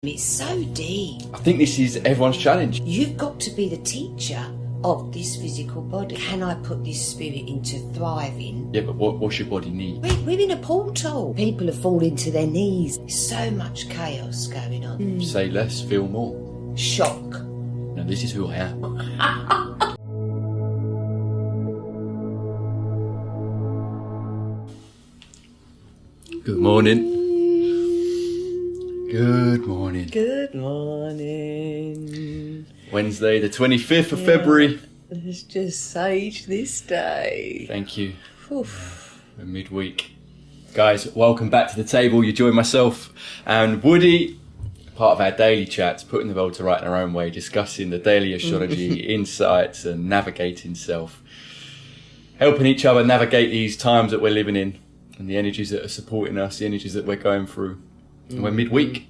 It's so deep. I think this is everyone's challenge. You've got to be the teacher of this physical body. Can I put this spirit into thriving? Yeah, but what's your body need? We're in a portal. People are falling to their knees. There's so much chaos going on. Say less, feel more. Shock. No, this is who I am. Good morning. Good morning. Good morning. Wednesday, the 25th of February. Let's just sage this day. Thank you. Oof. We're midweek. Guys, welcome back to the table. You join myself and Woody, part of our daily chats, putting the world to right in our own way, discussing the daily astrology, insights and navigating self. Helping each other navigate these times that we're living in and the energies that are supporting us, the energies that we're going through. And we're midweek.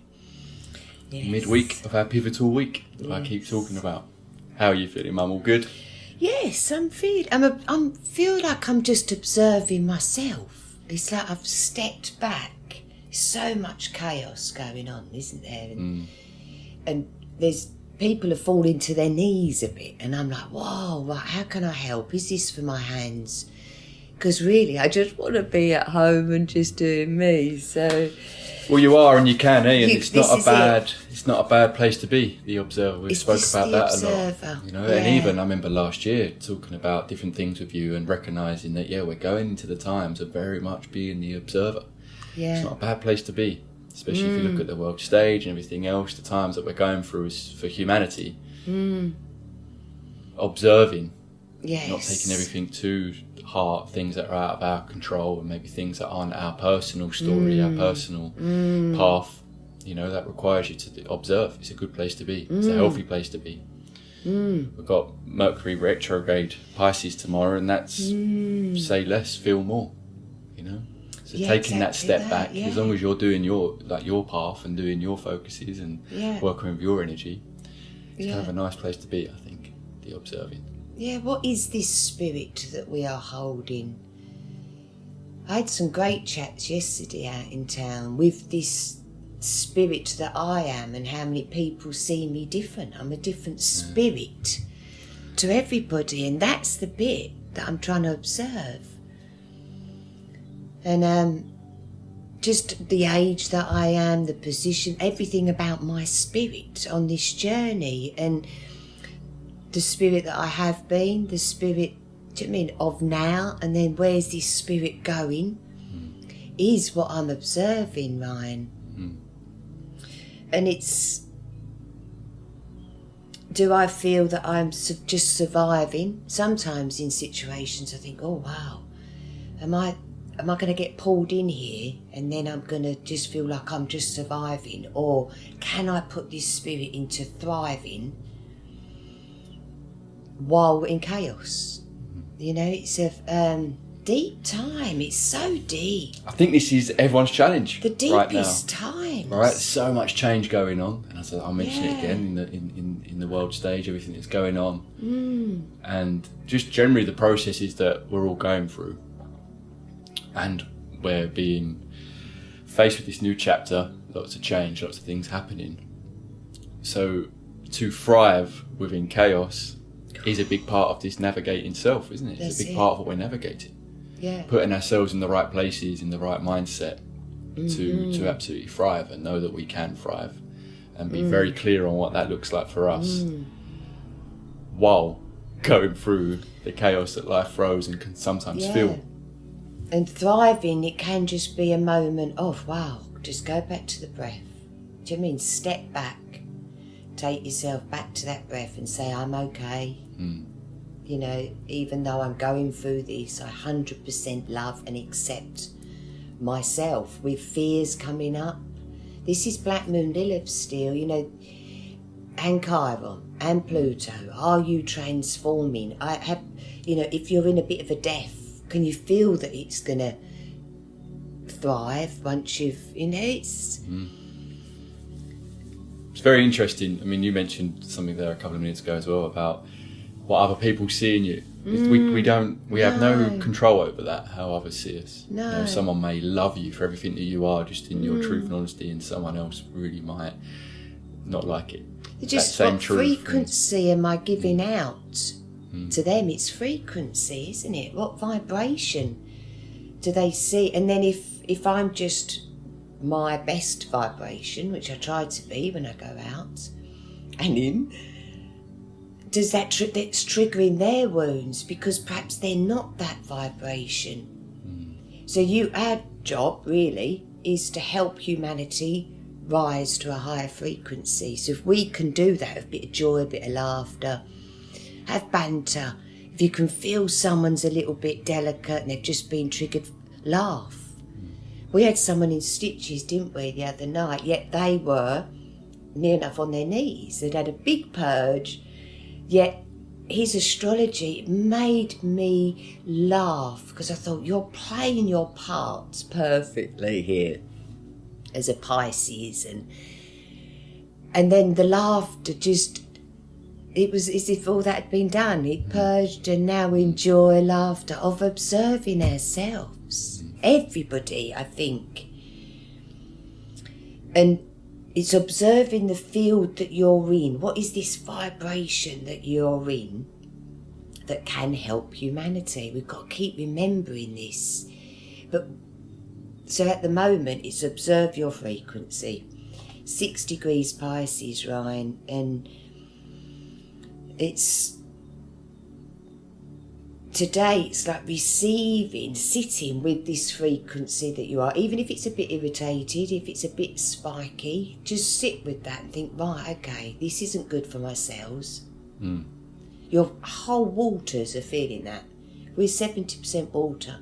Yes. Midweek of our pivotal week that I keep talking about. How are you feeling, Mum? All good? Yes, I feel like I'm just observing myself. It's like I've stepped back. There's so much chaos going on, isn't there? And there's people are falling to their knees a bit, and I'm like, whoa, right, how can I help? Is this for my hands? Because really, I just want to be at home and just doing me. So. Well, you are, and you can, eh? And it's not a bad place to be. The observer. We spoke about that a lot. You know, and even I remember last year talking about different things with you and recognising that we're going into the times of very much being the observer. Yeah. It's not a bad place to be, especially if you look at the world stage and everything else. The times that we're going through is for humanity. Observing. Yes. Not taking everything to heart, things that are out of our control, and maybe things that aren't our personal story, our personal path. You know, that requires you to observe. It's a good place to be. It's a healthy place to be. We've got Mercury retrograde Pisces tomorrow, and that's say less, feel more. You know, so taking that step back, as long as you're doing your path and doing your focuses and working with your energy, it's kind of a nice place to be. I think the observing. Yeah, what is this spirit that we are holding? I had some great chats yesterday out in town with this spirit that I am, and how many people see me different. I'm a different spirit to everybody, and that's the bit that I'm trying to observe. And just the age that I am, the position, everything about my spirit on this journey, and the spirit that I have been, the spirit, do you mean, of now, and then where's this spirit going, is what I'm observing, mine. And it's, do I feel that I'm just surviving? Sometimes in situations I think, oh wow, am I going to get pulled in here and then I'm going to just feel like I'm just surviving? Or can I put this spirit into thriving while we're in chaos? You know, it's a deep time. It's so deep. I think this is everyone's challenge. The deepest time. Right, there's so much change going on, and as I'll mention it again in the world stage, everything that's going on, and just generally the processes that we're all going through, and we're being faced with this new chapter. Lots of change, lots of things happening. So to thrive within chaos is a big part of this navigating self, isn't it? It's a big part of what we're navigating. Yeah. Putting ourselves in the right places, in the right mindset to absolutely thrive and know that we can thrive, and be very clear on what that looks like for us while going through the chaos that life throws and can sometimes feel. And thriving, it can just be a moment of, wow, just go back to the breath. Do you mean step back? Take yourself back to that breath and say, I'm okay. You know, even though I'm going through this, I 100% love and accept myself with fears coming up. This is Black Moon Lilith still, you know, and Chiron and Pluto. Are you transforming? I have, you know, if you're in a bit of a death, can you feel that it's going to thrive once you've, you know, it's very interesting. I mean, you mentioned something there a couple of minutes ago as well about what other people see in you. We have no control over that, how others see us. No. You know, someone may love you for everything that you are, just in your truth and honesty, and someone else really might not like it. Just that same what truth frequency am I giving out to them? It's frequency, isn't it? What vibration do they see? And then if I'm just my best vibration, which I try to be when I go out and in, does that's triggering their wounds because perhaps they're not that vibration. So our job really is to help humanity rise to a higher frequency. So if we can do that, a bit of joy, a bit of laughter, have banter, if you can feel someone's a little bit delicate and they've just been triggered, laugh. We had someone in stitches, didn't we, the other night, yet they were near enough on their knees. They'd had a big purge, yet his astrology made me laugh because I thought, you're playing your parts perfectly here as a Pisces, and then the laughter just, it was as if all that had been done. He'd purged and now enjoy laughter of observing ourselves. Everybody, I think. And it's observing the field that you're in. What is this vibration that you're in that can help humanity? We've got to keep remembering this. But so at the moment, it's observe your frequency. 6 degrees Pisces, Ryan, and today it's like receiving, sitting with this frequency that you are. Even if it's a bit irritated, if it's a bit spiky, just sit with that and think, right, okay, this isn't good for my cells. Your whole waters are feeling that. We're 70% water.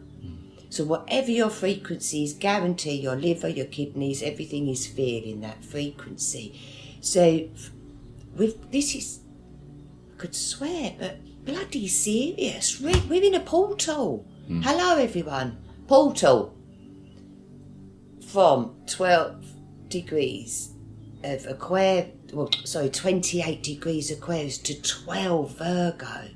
So whatever your frequency is, guarantee your liver, your kidneys, everything is feeling that frequency. So this is, I could swear, but bloody serious. We're in a portal. Hello everyone. Portal from 12 degrees of Aquarius, 28 degrees Aquarius to 12 Virgo.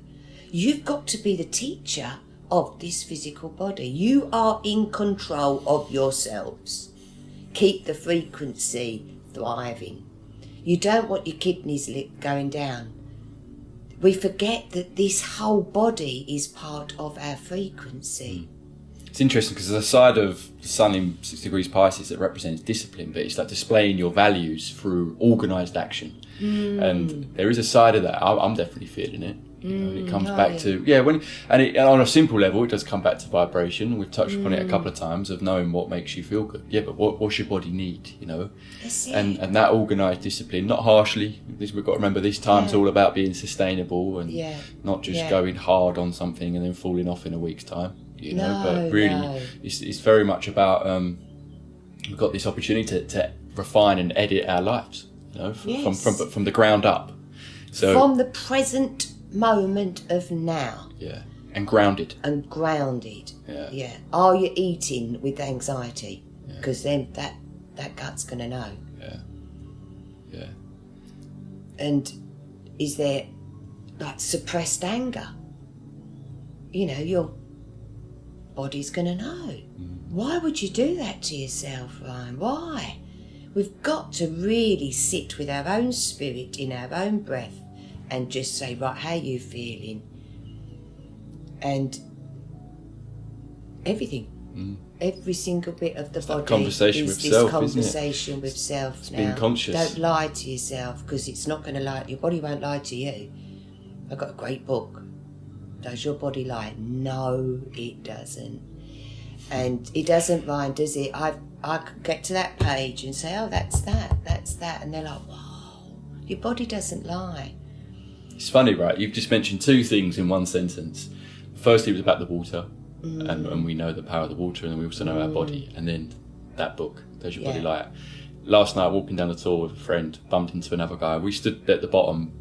You've got to be the teacher of this physical body. You are in control of yourselves. Keep the frequency thriving. You don't want your kidneys going down. We forget that this whole body is part of our frequency. It's interesting because there's a side of the sun in 6 degrees Pisces that represents discipline, but it's like displaying your values through organised action. And there is a side of that. I'm definitely feeling it. You know, and it comes back to on a simple level, it does come back to vibration. We've touched upon it a couple of times of knowing what makes you feel good. Yeah, but what's your body need? You know, and that organised discipline, not harshly. We've got to remember this time's all about being sustainable and not just going hard on something and then falling off in a week's time. You know, but really, it's very much about we've got this opportunity to refine and edit our lives. You know, from the ground up. So from the present moment of now. Yeah. And grounded. Yeah. Are you eating with anxiety? Because then that gut's going to know. Yeah. And is there like suppressed anger? You know, your body's going to know. Why would you do that to yourself, Ryan? Why? We've got to really sit with our own spirit in our own breath and just say, right, how are you feeling? And everything, every single bit of the body conversation is with this self, conversation with self. It's now. being conscious. Don't lie to yourself because it's not going to lie. Your body won't lie to you. I've got a great book. Does your body lie? No, it doesn't. And it doesn't, Ryan, does it? I could get to that page and say, oh, that's that. And they're like, wow, your body doesn't lie. It's funny, right? You've just mentioned two things in one sentence. Firstly, it was about the water, and we know the power of the water, and we also know our body. And then that book, Does Your Body Lie? Last night, walking down the tour with a friend, bumped into another guy. We stood at the bottom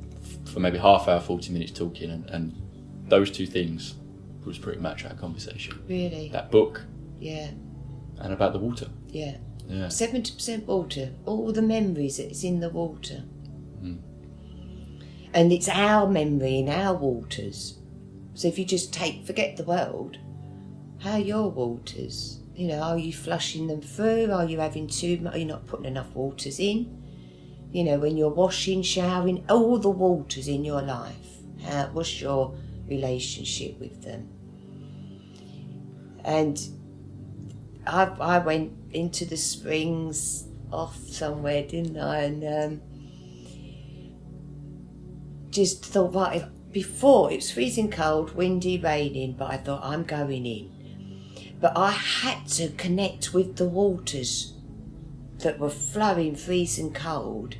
for maybe half hour, 40 minutes talking, and those two things was pretty much our conversation. Really? That book. Yeah. And about the water. Yeah. 70% water. All the memories that's in the water. And it's our memory in our waters. So if you just forget the world, how are your waters? You know, are you flushing them through? Are you having too much? Are you not putting enough waters in? You know, when you're washing, showering, all the waters in your life. What's your relationship with them? And I went into the springs off somewhere, didn't I? And just thought, right, before it was freezing cold, windy, raining, but I thought, I'm going in. But I had to connect with the waters that were flowing, freezing cold,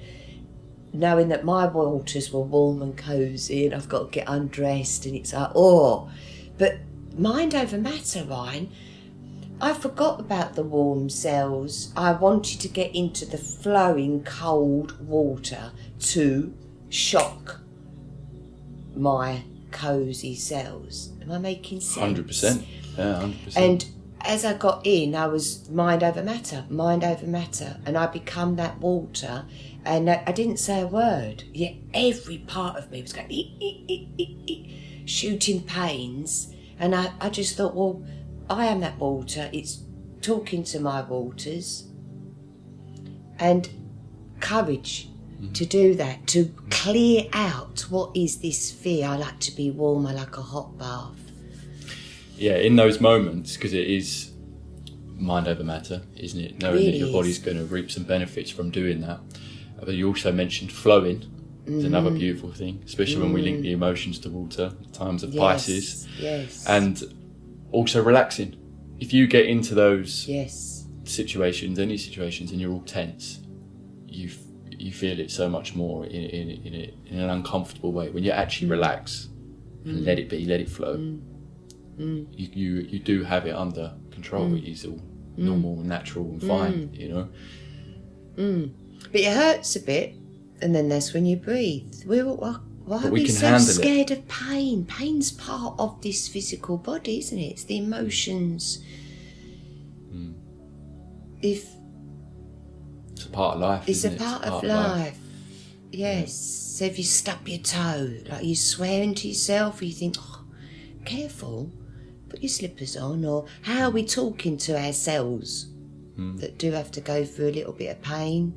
knowing that my waters were warm and cosy, and I've got to get undressed, and it's like, oh. But mind over matter, Ryan. I forgot about the warm cells. I wanted to get into the flowing cold water to shock my cosy cells. Am I making sense? 100%. Yeah, 100%. And as I got in, I was mind over matter, and I become that water. And I didn't say a word, yet every part of me was going, shooting pains. And I just thought, well, I am that water. It's talking to my waters. And courage to do that, to clear out what is this fear. I like to be warm, I like a hot bath. Yeah, in those moments, because it is mind over matter, isn't it? Knowing Really that your body's going to reap some benefits from doing that. But you also mentioned flowing is another beautiful thing, especially when we link the emotions to water, times of Pisces. Yes. And also relaxing. If you get into those situations, any situations, and you're all tense, you feel it so much more in an uncomfortable way. When you actually relax and let it be, let it flow, you do have it under control. It is all normal and natural and fine, you know. But it hurts a bit, and then that's when you breathe. Why are we can so handle scared of pain? Pain's part of this physical body, isn't it? It's the emotions. If it's a part of life. It's isn't a it? part of life. Yes. So if you stub your toe, like you swearing to yourself, or you think, oh, careful, put your slippers on, or how are we talking to ourselves that do have to go through a little bit of pain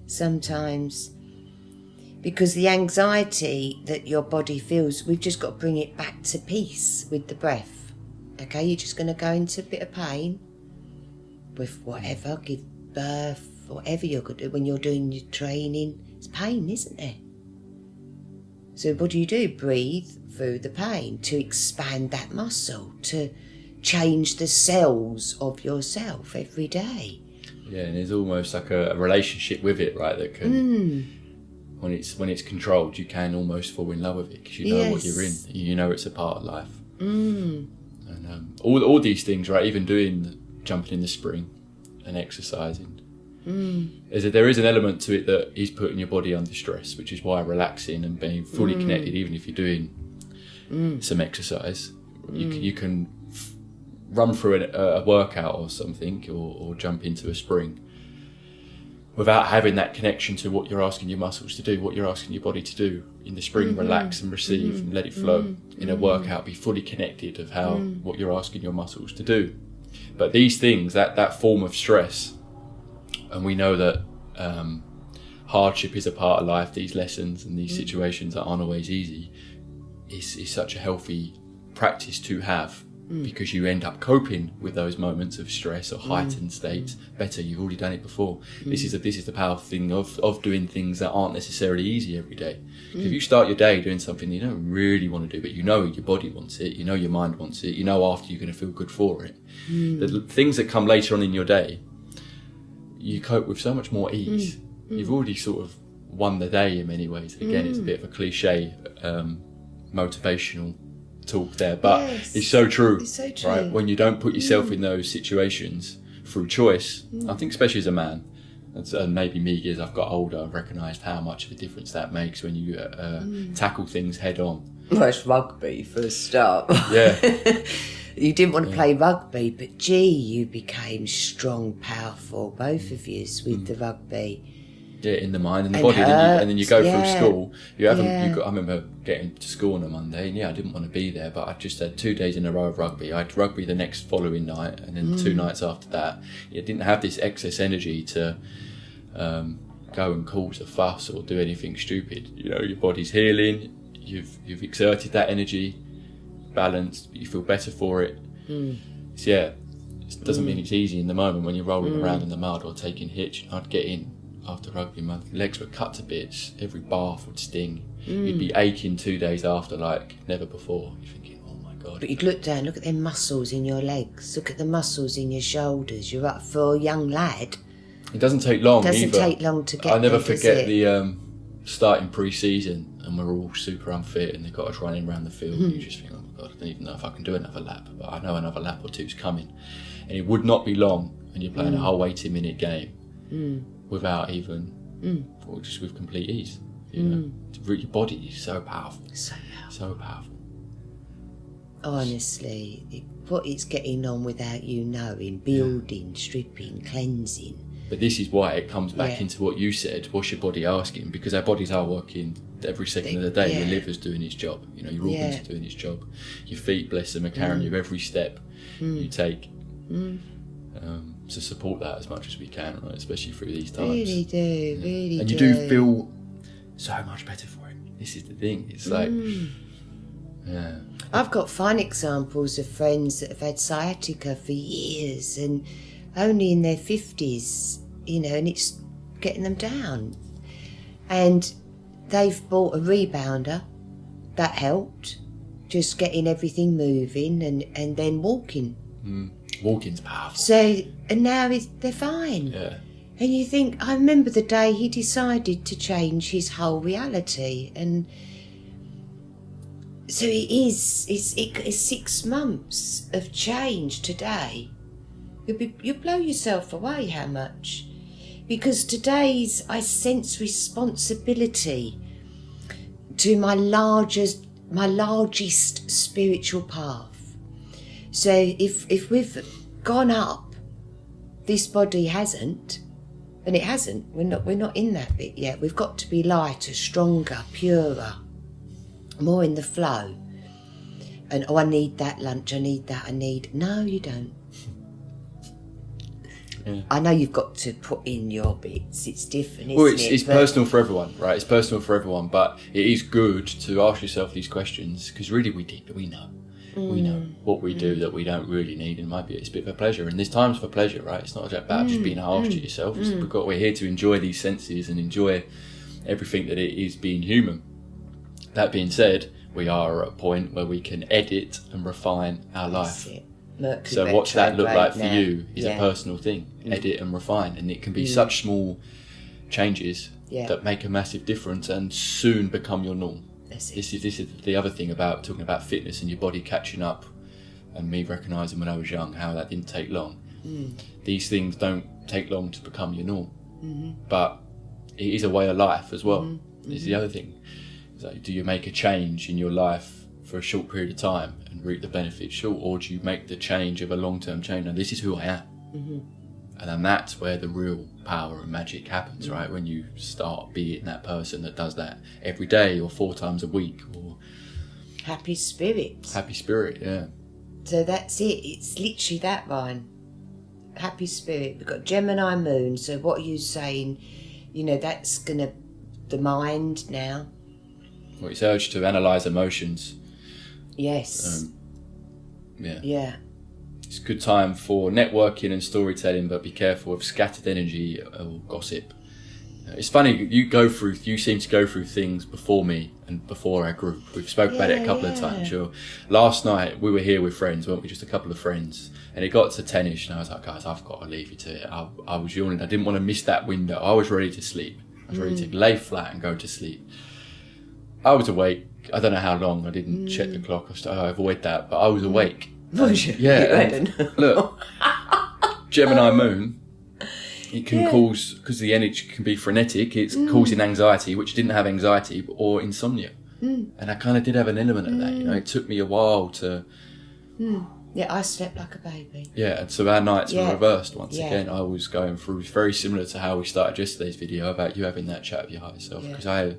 sometimes? Because the anxiety that your body feels, we've just got to bring it back to peace with the breath. Okay, you're just going to go into a bit of pain with whatever, give birth, whatever you're going to do when you're doing your training. It's pain, isn't it? So what do? Breathe through the pain to expand that muscle, to change the cells of yourself every day. Yeah, and there's almost like a relationship with it, right? That can, when it's controlled, you can almost fall in love with it because you know what you're in. You know it's a part of life. And all these things, right? Even jumping in the spring and exercising. There is an element to it that is putting your body under stress, which is why relaxing and being fully connected, even if you're doing some exercise, you can run through a workout or something, or jump into a spring without having that connection to what you're asking your muscles to do, what you're asking your body to do. In the spring, relax and receive and let it flow. In a workout, be fully connected of what you're asking your muscles to do. But these things, that form of stress, and we know that hardship is a part of life, these lessons and these situations that aren't always easy, is such a healthy practice to have, because you end up coping with those moments of stress or heightened states better. You've already done it before. This is the powerful thing of doing things that aren't necessarily easy every day. If you start your day doing something you don't really want to do, but you know your body wants it, you know your mind wants it, you know after you're going to feel good for it, the things that come later on in your day, you cope with so much more ease. You've already sort of won the day in many ways. Again, it's a bit of a cliche motivational talk there, but it's so true. It's so true. Right? When you don't put yourself in those situations through choice, I think especially as a man, and maybe me as I've got older, I've recognised how much of a difference that makes when you tackle things head on. Well, it's rugby for a start. Yeah. You didn't want to play rugby, but gee, you became strong, powerful, both of you, with the rugby. Yeah, in the mind and the body, and then you go through school. I remember getting to school on a Monday, and I didn't want to be there, but I just had 2 days in a row of rugby. I had rugby the next following night, and then 2 nights after that. I didn't have this excess energy to. go and cause a fuss or do anything stupid. You know, your body's healing, you've exerted that energy, balanced, you feel better for it. So yeah, it doesn't mean it's easy in the moment when you're rolling around in the mud or taking hits. I'd get in after rugby, my legs were cut to bits, every bath would sting. You'd be aching 2 days after like never before. You're thinking, oh my God. But you'd look down, look at them muscles in your legs, look at the muscles in your shoulders. You're up for a young lad. It doesn't take long either. It doesn't take long to get I never there, forget the starting pre-season and we're all super unfit and they've got us running around the field and you just think, oh my God, I don't even know if I can do another lap, but I know another lap or two's coming. And it would not be long when you're playing a whole 80-minute game without even, or just with complete ease. You know, your body is so powerful. So powerful. Honestly, what it's getting on without you knowing, building, stripping, cleansing. But this is why it comes back into what you said, what's your body asking? Because our bodies are working every second of the day. Your liver's doing its job, you know, your organs are doing its job. Your feet, bless them, are carrying you every step you take. To support that as much as we can, right? Especially through these times. Really do. And you do feel so much better for it. This is the thing. It's like, yeah. I've got fine examples of friends that have had sciatica for years and only in their 50s, you know, and it's getting them down. And they've bought a rebounder. That helped. Just getting everything moving and then walking. Walking's powerful. So, and now they're fine. Yeah. And you think, I remember the day he decided to change his whole reality. And so it's 6 months of change today. You'll blow yourself away how much. Because I sense responsibility to my largest spiritual path. So if we've gone up, this body hasn't, and it hasn't. We're not in that bit yet. We've got to be lighter, stronger, purer, more in the flow. And I need that lunch. No, you don't. Yeah. I know you've got to put in your bits. It's different, isn't well, it? it's personal for everyone, right? It's personal for everyone, but it is good to ask yourself these questions because really we know. We know what we do that we don't really need, and maybe it's a bit of a pleasure. And there's times for pleasure, right? It's not about just being harsh to yourself. We're here to enjoy these senses and enjoy everything that it is being human. That being said, we are at a point where we can edit and refine our life. So what's that look like for you is a personal thing. Edit and refine, and it can be such small changes that make a massive difference and soon become your norm. This is the other thing about talking about fitness and your body catching up, and me recognising when I was young how that didn't take long. These things don't take long to become your norm, but it is a way of life as well. This is the other thing. It's like, do you make a change in your life for a short period of time and reap the benefits short, or do you make the change of a long-term change? Now, this is who I am. And then that's where the real power and magic happens, right? When you start being that person that does that every day or 4 times a week. Or happy spirit, yeah. So that's it. It's literally that, Ryan. Happy spirit. We've got Gemini moon. So what are you saying? You know, that's the mind now. Well, it's urged to analyse emotions. Yes. Yeah. It's a good time for networking and storytelling, but be careful of scattered energy or gossip. It's funny, you seem to go through things before me and before our group. We've spoke about it a couple of times. Sure. Last night we were here with friends, weren't we? Just a couple of friends. And it got to 10ish and I was like, guys, I've got to leave you to it. I was yawning. I didn't want to miss that window. I was ready to sleep. I was ready to lay flat and go to sleep. I was awake. I don't know how long. I didn't check the clock. I avoid that. But I was awake. Yeah. Look, Gemini moon, it can cause, because the energy can be frenetic, it's causing anxiety, which didn't have anxiety, or insomnia. And I kind of did have an element of that, you know. It took me a while to... Yeah, I slept like a baby. Yeah, and so our nights were reversed once again. I was going through, very similar to how we started yesterday's video about you having that chat with your higher self, because I...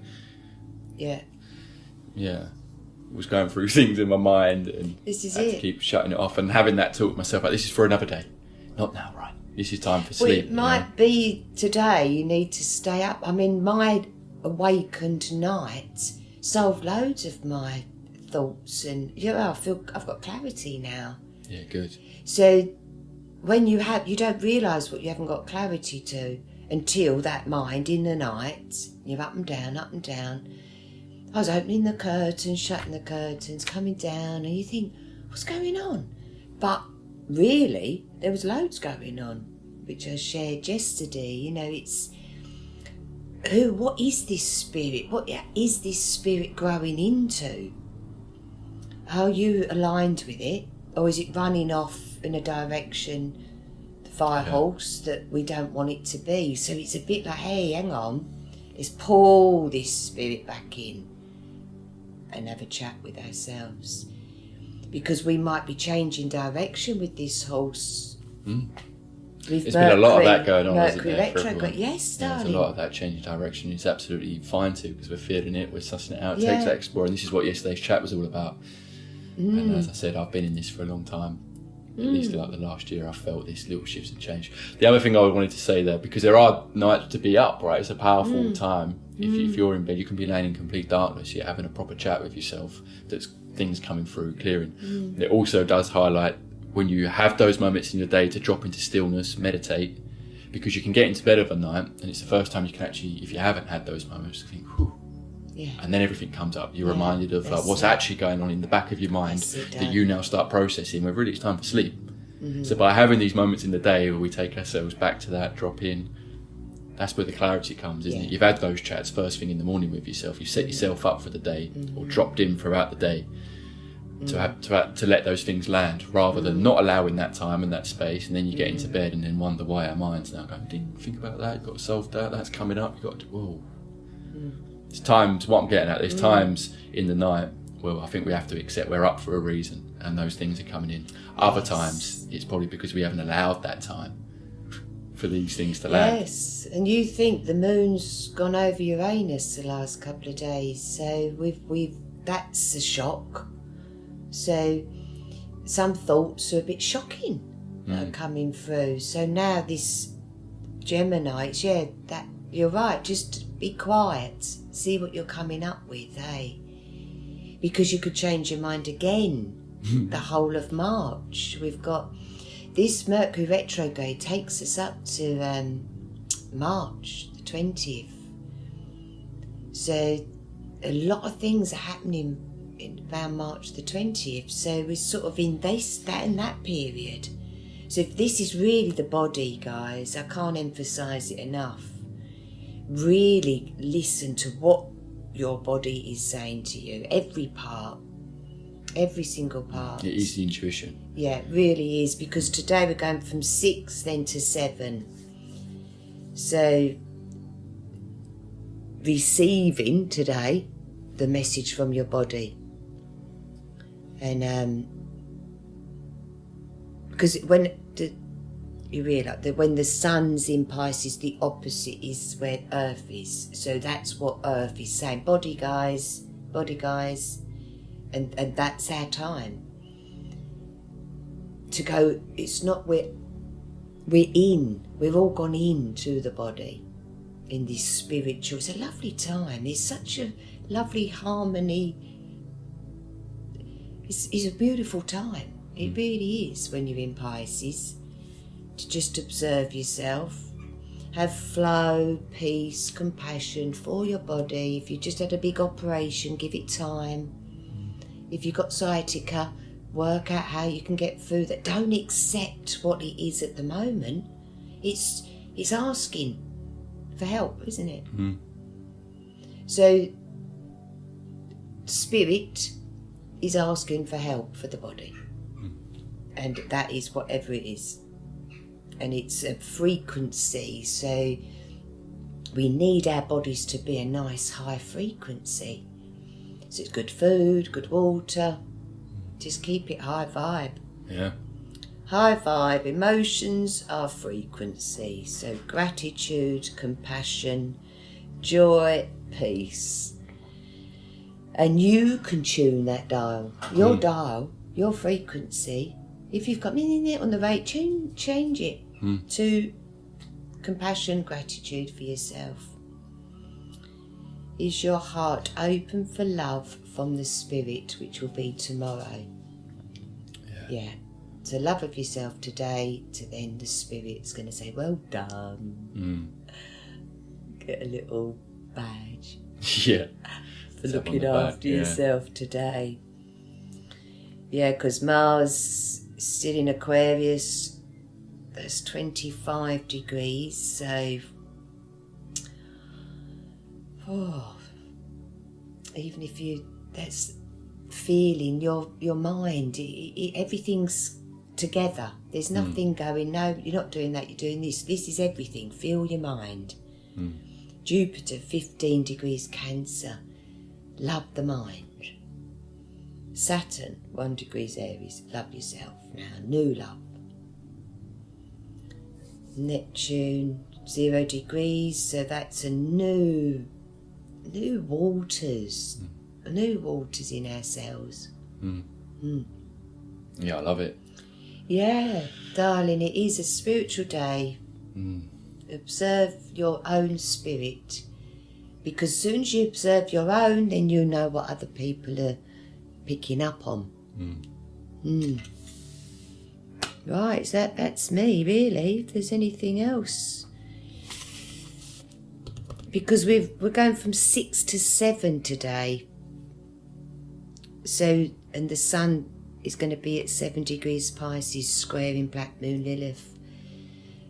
was going through things in my mind and this is had to keep shutting it off and having that talk with myself like, this is for another day, not now, right? This is time for Well, sleep. it might be today you need to stay up. I mean, my awakened night solved loads of my thoughts, and I feel I've got clarity now. Yeah, good. So when you don't realise what you haven't got clarity to until that mind in the night, you're up and down, up and down. I was opening the curtains, shutting the curtains, coming down, and you think, what's going on? But really, there was loads going on, which I shared yesterday. It's what is this spirit? What is this spirit growing into? Are you aligned with it? Or is it running off in a direction, the fire horse, that we don't want it to be? So it's a bit like, hey, hang on, let's pull this spirit back in and have a chat with ourselves. Because we might be changing direction with this horse. There's been a lot of that going on, hasn't there? Retrograde. Yes, darling. There's a lot of that changing direction. It's absolutely fine to, because we're feeling it, we're sussing it out. It takes that exploring. This is what yesterday's chat was all about. And as I said, I've been in this for a long time. At least like the last year, I felt this little shifts and change. The other thing I wanted to say there, because there are nights to be up, right? It's a powerful time. If you're in bed, you can be laying in complete darkness. You're having a proper chat with yourself. There's things coming through, clearing. It also does highlight when you have those moments in your day to drop into stillness, meditate, because you can get into bed overnight, and it's the first time you can actually, if you haven't had those moments, think, whew. Yeah. And then everything comes up. You're reminded of what's actually going on in the back of your mind that you now start processing, where really it's time for sleep. So by having these moments in the day where we take ourselves back to that, drop in, that's where the clarity comes, isn't it? You've had those chats first thing in the morning with yourself. You set yourself up for the day, or dropped in throughout the day to let those things land, rather than not allowing that time and that space, and then you get into bed and then wonder why our mind's now going, didn't think about that, you've got to solve that, that's coming up, you've got to, whoa. There's times, what I'm getting at, there's times in the night where I think we have to accept we're up for a reason and those things are coming in. Other times, it's probably because we haven't allowed that time for these things to land. Yes, and you think the moon's gone over Uranus the last couple of days, so we've that's a shock. So some thoughts are a bit shocking that are coming through. So now this Gemini, that you're right, just be quiet, see what you're coming up with, because you could change your mind again the whole of March. We've got this Mercury retrograde takes us up to March the 20th. So a lot of things are happening around March the 20th. So we're sort of in that period. So if this is really the body, guys, I can't emphasise it enough. Really listen to what your body is saying to you. Every part. Every single part. It is the intuition. Yeah, it really is, because today we're going from 6 then to 7. So receiving today the message from your body. And because you realise that when the sun's in Pisces, the opposite is where Earth is. So that's what Earth is saying. Body guys. And that's our time to go. It's not we've all gone into the body in this spiritual. It's a lovely time. It's such a lovely harmony. It's a beautiful time. It really is when you're in Pisces, to just observe yourself, have flow, peace, compassion for your body. If you just had a big operation, give it time. If you've got sciatica, work out how you can get through that. Don't accept what it is at the moment. It's asking for help, isn't it? So spirit is asking for help for the body. And that is whatever it is. And it's a frequency. So we need our bodies to be a nice high frequency. So it's good food, good water. Just keep it high vibe. Yeah. High vibe. Emotions are frequency. So gratitude, compassion, joy, peace. And you can tune that dial. Your dial, your frequency. If you've got on the rate, change it. 2, compassion, gratitude for yourself. Is your heart open for love from the spirit, which will be tomorrow? Yeah. So love of yourself today, to then the spirit's going to say, well done. Get a little badge. Yeah. For looking after yourself today. Yeah, because Mars is still in Aquarius. That's 25 degrees, so even if that's feeling your mind, everything's together. There's nothing going, no, you're not doing that, you're doing this. This is everything. Feel your mind. Jupiter, 15 degrees Cancer. Love the mind. Saturn, 1 degrees Aries. Love yourself now. New love. Neptune, 0 degrees. So that's a new waters. New waters in ourselves. Yeah, I love it. Yeah, darling, it is a spiritual day. Observe your own spirit, because as soon as you observe your own, then you know what other people are picking up on. Right, so that's me, really. If there's anything else, because we're going from 6 to 7 today. So, and the sun is going to be at 7 degrees Pisces, squaring Black Moon Lilith.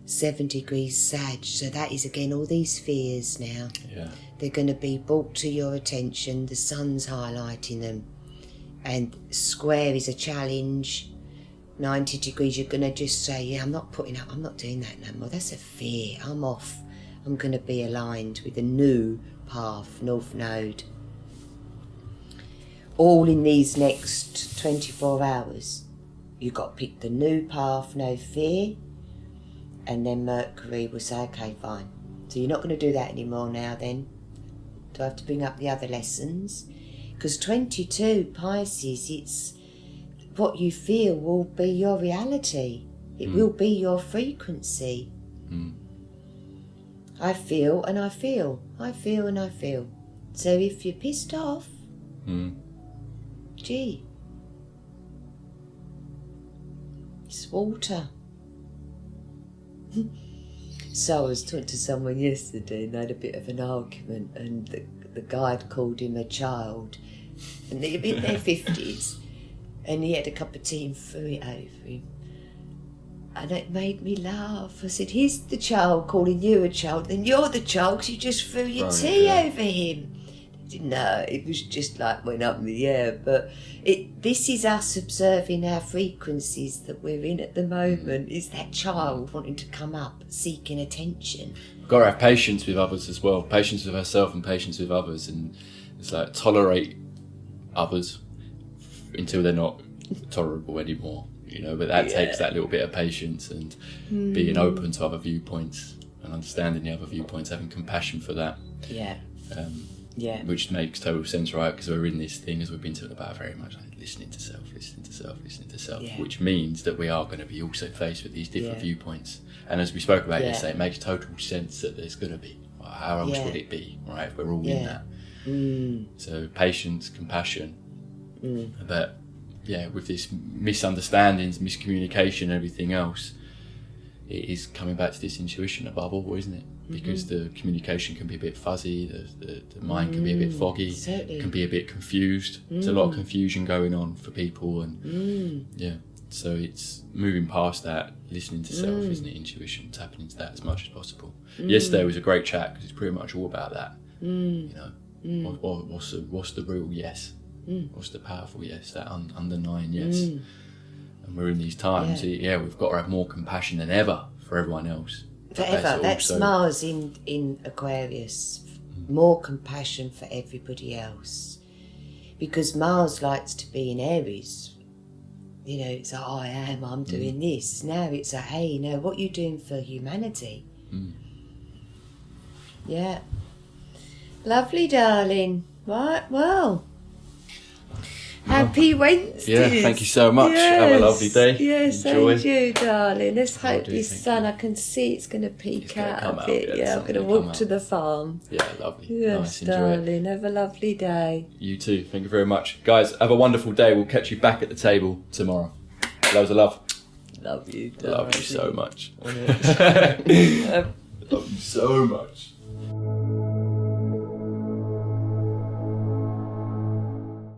7 degrees Sag. So that is again all these fears now. Yeah. They're going to be brought to your attention. The sun's highlighting them. And square is a challenge. 90 degrees, you're going to just say, yeah, I'm not doing that no more. That's a fear. I'm off. I'm going to be aligned with a new path, North Node. All in these next 24 hours. You've got to pick the new path, no fear. And then Mercury will say, okay, fine. So you're not going to do that anymore now then. Do I have to bring up the other lessons? Because 22, Pisces, it's what you feel will be your reality. It will be your frequency. I feel and I feel. I feel and I feel. So if you're pissed off, gee, it's water. So I was talking to someone yesterday and they had a bit of an argument, and the guy called him a child, and they're in their 50s, and he had a cup of tea and threw it over him. And it made me laugh. I said, here's the child calling you a child, then you're the child because you just threw your tea over him. No, it was just like went up in the air. But this is us observing our frequencies that we're in at the moment. Is that child wanting to come up, seeking attention. We've got to have patience with others as well. Patience with ourselves and patience with others. And it's like tolerate others until they're not tolerable anymore. You know, but that takes that little bit of patience and being open to other viewpoints and understanding the other viewpoints, having compassion for that. Which makes total sense, right? Because we're in this thing, as we've been talking about very much, like listening to self, which means that we are going to be also faced with these different viewpoints. And as we spoke about yesterday, it makes total sense that there's going to be. How else would it be, right? If we're all in that. So patience, compassion. But with this misunderstandings, miscommunication, and everything else, it is coming back to this intuition above all, isn't it? Because the communication can be a bit fuzzy, the mind can be a bit foggy, can be a bit confused. There's a lot of confusion going on for people, and so it's moving past that, listening to self, isn't it? Intuition, tapping into that as much as possible. Yesterday was a great chat because it's pretty much all about that. You know, what's the real yes? What's the powerful yes? That underlying yes. And we're in these times. We've got to have more compassion than ever for everyone else. Forever. That's Mars in Aquarius. More compassion for everybody else. Because Mars likes to be in Aries. You know, it's like, I'm doing this. Now it's like, hey, you know, what are you doing for humanity? Yeah. Lovely, darling. Right, well. Happy Wednesday. Yeah, thank you so much. Have a lovely day. Yes, Enjoy. and you, darling. Let's hope do, this thank sun, you. I can see it's going to peek gonna out come a out, bit. yeah, Yeah, I'm sun's going to gonna walk come to out. the farm. Yeah, lovely. Yes, Nice, enjoy it. darling. Have a lovely day. You too. Thank you very much. Guys, have a wonderful day. We'll catch you back at the table tomorrow. Loads of love. Love you, darling. Love you so much. Love Love you so much.